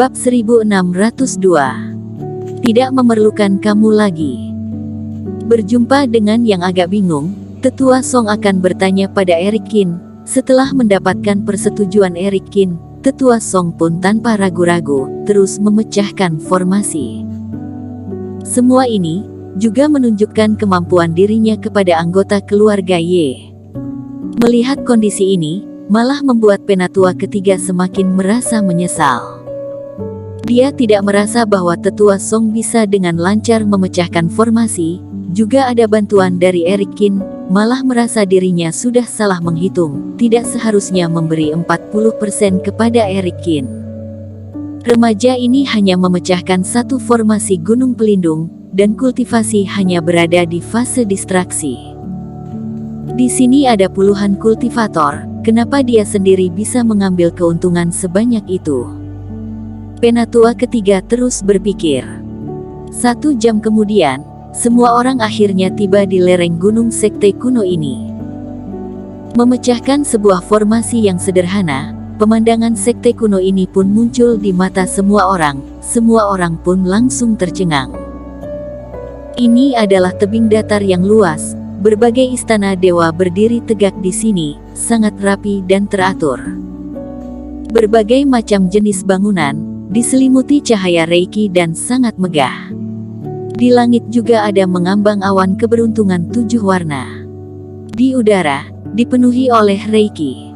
Bab 1602. Tidak memerlukan kamu lagi. Berjumpa dengan yang agak bingung, Tetua Song akan bertanya pada Eric Qin. Setelah mendapatkan persetujuan Eric Qin, Tetua Song pun tanpa ragu-ragu, terus memecahkan formasi. Semua ini juga menunjukkan kemampuan dirinya kepada anggota keluarga Ye. Melihat kondisi ini, malah membuat Penatua ketiga semakin merasa menyesal. Dia tidak merasa bahwa Tetua Song bisa dengan lancar memecahkan formasi, juga ada bantuan dari Eric Qin, malah merasa dirinya sudah salah menghitung, tidak seharusnya memberi 40% kepada Eric Qin. Remaja ini hanya memecahkan satu formasi gunung pelindung, dan kultivasi hanya berada di fase distraksi. Di sini ada puluhan kultivator, kenapa dia sendiri bisa mengambil keuntungan sebanyak itu? Penatua ketiga terus berpikir. 1 jam kemudian, semua orang akhirnya tiba di lereng gunung sekte kuno ini. Memecahkan sebuah formasi yang sederhana, pemandangan sekte kuno ini pun muncul di mata semua orang pun langsung tercengang. Ini adalah tebing datar yang luas, berbagai istana dewa berdiri tegak di sini, sangat rapi dan teratur. Berbagai macam jenis bangunan, diselimuti cahaya reiki dan sangat megah. Di langit juga ada mengambang awan keberuntungan 7 warna. Di udara, dipenuhi oleh reiki.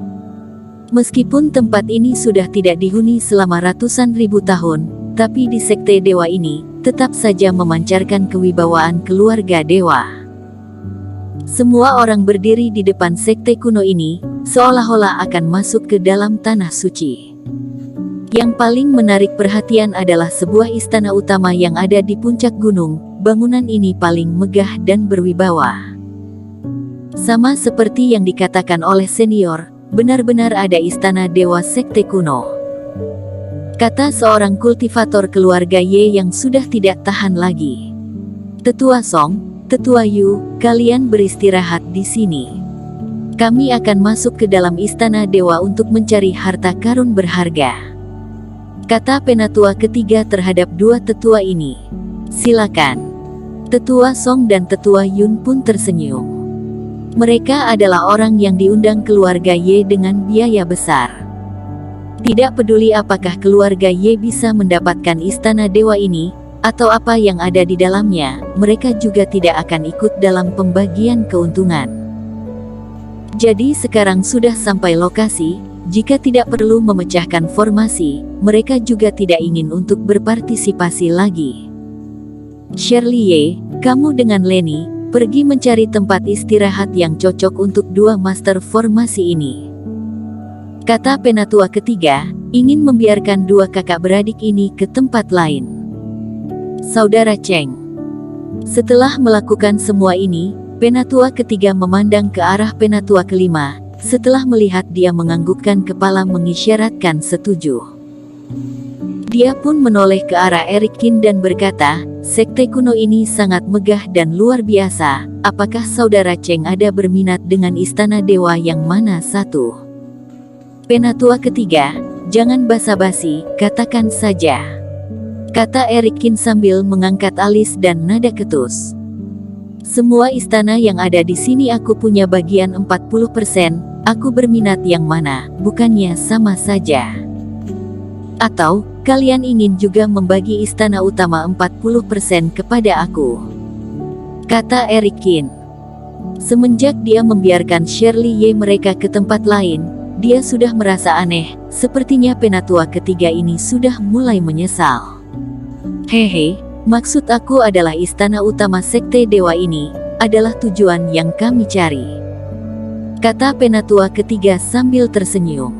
Meskipun tempat ini sudah tidak dihuni selama ratusan ribu tahun, tapi di sekte dewa ini, tetap saja memancarkan kewibawaan keluarga dewa. Semua orang berdiri di depan sekte kuno ini, seolah-olah akan masuk ke dalam tanah suci. Yang paling menarik perhatian adalah sebuah istana utama yang ada di puncak gunung. Bangunan ini paling megah dan berwibawa. Sama seperti yang dikatakan oleh senior, benar-benar ada istana dewa sekte kuno. Kata seorang kultivator keluarga Ye yang sudah tidak tahan lagi. Tetua Song, Tetua Yu, kalian beristirahat di sini. Kami akan masuk ke dalam istana dewa untuk mencari harta karun berharga. Kata Penatua ketiga terhadap dua tetua ini. Silakan. Tetua Song dan Tetua Yun pun tersenyum. Mereka adalah orang yang diundang keluarga Ye dengan biaya besar. Tidak peduli apakah keluarga Ye bisa mendapatkan istana dewa ini, atau apa yang ada di dalamnya, mereka juga tidak akan ikut dalam pembagian keuntungan. Jadi sekarang sudah sampai lokasi. Jika tidak perlu memecahkan formasi, mereka juga tidak ingin untuk berpartisipasi lagi. Shirley Ye, kamu dengan Lenny, pergi mencari tempat istirahat yang cocok untuk dua master formasi ini. Kata Penatua ketiga, ingin membiarkan dua kakak beradik ini ke tempat lain. Saudara Cheng. Setelah melakukan semua ini, Penatua ketiga memandang ke arah Penatua kelima. Setelah melihat dia menganggukkan kepala mengisyaratkan setuju. Dia pun menoleh ke arah Eric Qin dan berkata, sekte kuno ini sangat megah dan luar biasa, apakah saudara Cheng ada berminat dengan istana dewa yang mana satu? Penatua ketiga, jangan basa-basi, katakan saja. Kata Eric Qin sambil mengangkat alis dan nada ketus. Semua istana yang ada di sini aku punya bagian 40%. Aku berminat yang mana, bukannya sama saja? Atau, kalian ingin juga membagi istana utama 40% kepada aku? Kata Eric Qin. Semenjak dia membiarkan Shirley Ye mereka ke tempat lain, dia sudah merasa aneh, sepertinya Penatua ketiga ini sudah mulai menyesal. Hehe, maksud aku adalah istana utama sekte dewa ini, adalah tujuan yang kami cari. Kata Penatua ketiga sambil tersenyum.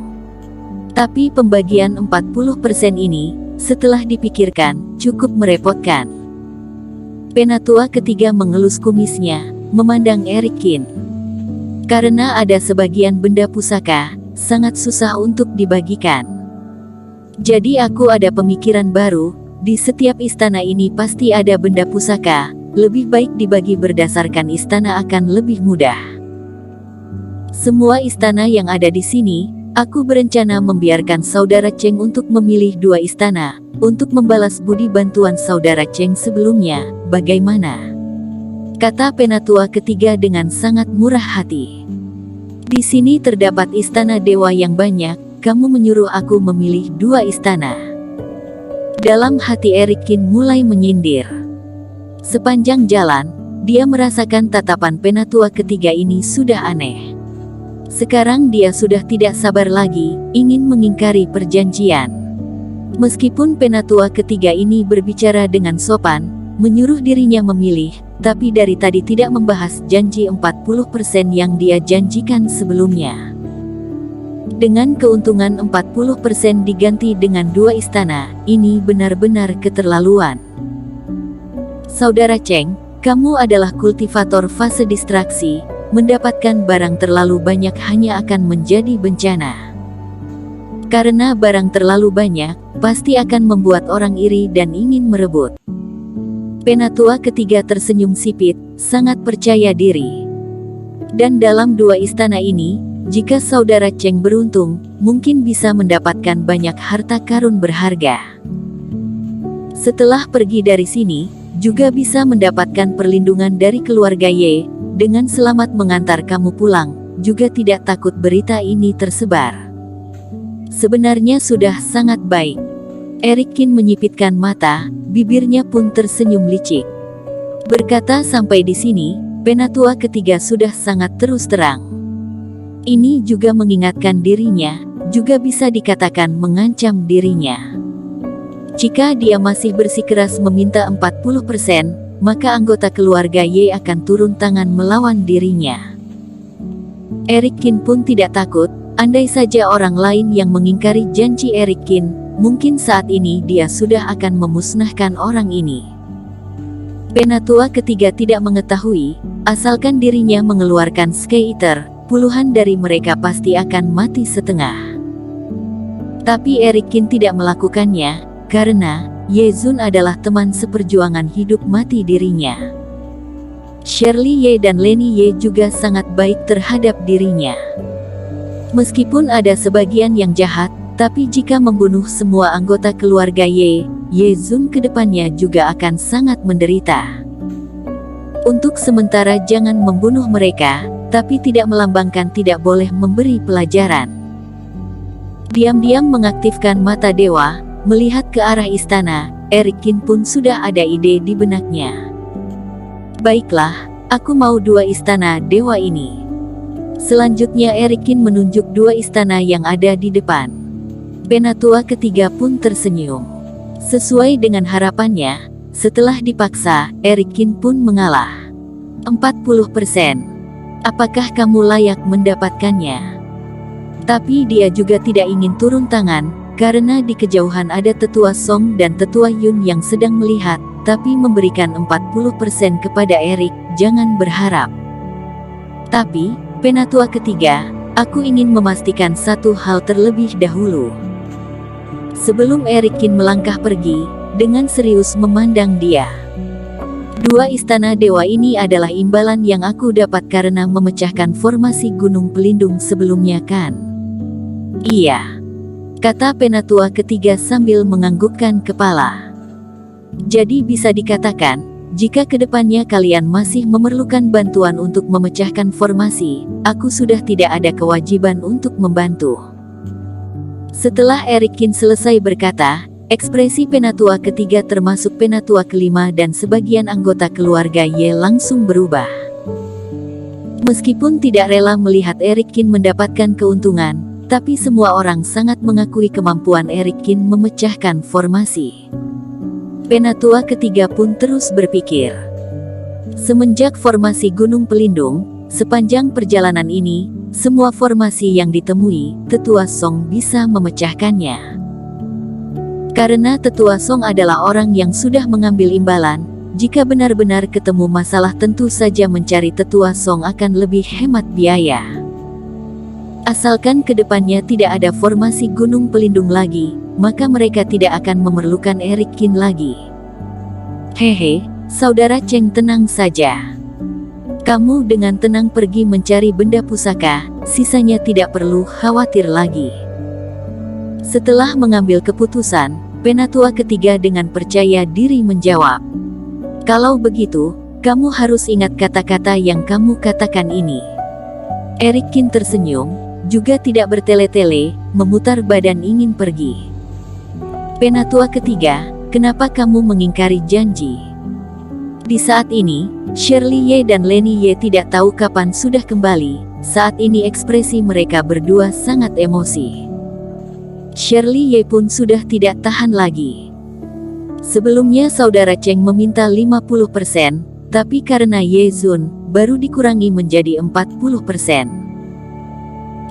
Tapi pembagian 40% ini, setelah dipikirkan, cukup merepotkan. Penatua ketiga mengelus kumisnya, memandang Eric Qin. Karena ada sebagian benda pusaka, sangat susah untuk dibagikan. Jadi aku ada pemikiran baru, di setiap istana ini pasti ada benda pusaka, lebih baik dibagi berdasarkan istana akan lebih mudah. Semua istana yang ada di sini, Aku berencana membiarkan saudara Cheng untuk memilih 2 istana, untuk membalas budi bantuan saudara Cheng sebelumnya, bagaimana? Kata penatua ketiga dengan sangat murah hati. Di sini terdapat istana dewa yang banyak, kamu menyuruh aku memilih 2 istana. Dalam hati Eric Kin mulai menyindir. Sepanjang jalan, dia merasakan tatapan penatua ketiga ini sudah aneh. Sekarang dia sudah tidak sabar lagi, ingin mengingkari perjanjian. Meskipun penatua ketiga ini berbicara dengan sopan, menyuruh dirinya memilih, tapi dari tadi tidak membahas janji 40% yang dia janjikan sebelumnya. Dengan keuntungan 40% diganti dengan 2 istana, ini benar-benar keterlaluan. Saudara Cheng, kamu adalah kultivator fase distraksi. Mendapatkan barang terlalu banyak hanya akan menjadi bencana. Karena barang terlalu banyak, pasti akan membuat orang iri dan ingin merebut. Penatua ketiga tersenyum sipit, sangat percaya diri. Dan dalam 2 istana ini, jika saudara Cheng beruntung, mungkin bisa mendapatkan banyak harta karun berharga. Setelah pergi dari sini, juga bisa mendapatkan perlindungan dari keluarga Ye. Dengan selamat mengantar kamu pulang, juga tidak takut berita ini tersebar. Sebenarnya sudah sangat baik. Eric Kin menyipitkan mata, bibirnya pun tersenyum licik. Berkata sampai di sini, penatua ketiga sudah sangat terus terang. Ini juga mengingatkan dirinya, juga bisa dikatakan mengancam dirinya. Jika dia masih bersikeras meminta 40%, maka anggota keluarga Ye akan turun tangan melawan dirinya. Eric Kin pun tidak takut, andai saja orang lain yang mengingkari janji Eric Kin, mungkin saat ini dia sudah akan memusnahkan orang ini. Penatua ketiga tidak mengetahui, asalkan dirinya mengeluarkan Sky Eater, puluhan dari mereka pasti akan mati setengah. Tapi Eric Kin tidak melakukannya, karena Ye Zun adalah teman seperjuangan hidup mati dirinya. Shirley Ye dan Lenny Ye juga sangat baik terhadap dirinya. Meskipun ada sebagian yang jahat, tapi jika membunuh semua anggota keluarga Ye Zun kedepannya juga akan sangat menderita. Untuk sementara jangan membunuh mereka, tapi tidak melambangkan tidak boleh memberi pelajaran. Diam-diam mengaktifkan mata dewa. Melihat ke arah istana, Eric Kin pun sudah ada ide di benaknya. Baiklah, aku mau 2 istana dewa ini. Selanjutnya Eric Kin menunjuk 2 istana yang ada di depan. Penatua ketiga pun tersenyum. Sesuai dengan harapannya, setelah dipaksa, Eric Kin pun mengalah. 40%. Apakah kamu layak mendapatkannya? Tapi dia juga tidak ingin turun tangan, karena di kejauhan ada tetua Song dan tetua Yun yang sedang melihat, tapi memberikan 40% kepada Eric, jangan berharap. Tapi, penatua ketiga, aku ingin memastikan satu hal terlebih dahulu. Sebelum Eric Kin melangkah pergi, dengan serius memandang dia. 2 istana dewa ini adalah imbalan yang aku dapat karena memecahkan formasi gunung pelindung sebelumnya kan? Iya. Kata penatua ketiga sambil menganggukkan kepala. Jadi bisa dikatakan, jika kedepannya kalian masih memerlukan bantuan untuk memecahkan formasi, aku sudah tidak ada kewajiban untuk membantu. Setelah Eric Kin selesai berkata, ekspresi penatua ketiga termasuk penatua kelima dan sebagian anggota keluarga Ye langsung berubah. Meskipun tidak rela melihat Eric Kin mendapatkan keuntungan, tapi semua orang sangat mengakui kemampuan Eric Kin memecahkan formasi. Penatua ketiga pun terus berpikir. Semenjak formasi Gunung Pelindung, sepanjang perjalanan ini, semua formasi yang ditemui, Tetua Song bisa memecahkannya. Karena Tetua Song adalah orang yang sudah mengambil imbalan, jika benar-benar ketemu masalah tentu saja mencari Tetua Song akan lebih hemat biaya. Asalkan kedepannya tidak ada formasi Gunung Pelindung lagi, maka mereka tidak akan memerlukan Eric Kin lagi. Hehe, saudara Cheng tenang saja. Kamu dengan tenang pergi mencari benda pusaka, sisanya tidak perlu khawatir lagi. Setelah mengambil keputusan, Penatua ketiga dengan percaya diri menjawab. Kalau begitu, kamu harus ingat kata-kata yang kamu katakan ini. Erikin tersenyum, juga tidak bertele-tele, memutar badan ingin pergi. Penatua ketiga, kenapa kamu mengingkari janji? Di saat ini, Shirley Ye dan Lenny Ye tidak tahu kapan sudah kembali. Saat ini ekspresi mereka berdua sangat emosi. Shirley Ye pun sudah tidak tahan lagi. Sebelumnya saudara Cheng meminta 50%, tapi karena Ye Zun, baru dikurangi menjadi 40%.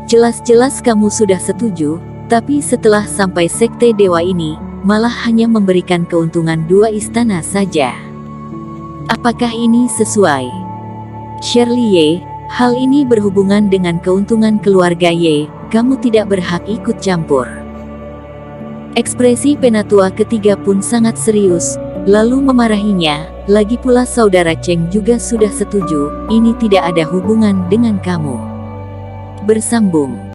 Jelas-jelas kamu sudah setuju, tapi setelah sampai sekte dewa ini, malah hanya memberikan keuntungan 2 istana saja. Apakah ini sesuai? Shirley Ye, hal ini berhubungan dengan keuntungan keluarga Ye, kamu tidak berhak ikut campur. Ekspresi Penatua ketiga pun sangat serius, lalu memarahinya, lagi pula saudara Cheng juga sudah setuju, ini tidak ada hubungan dengan kamu. Bersambung.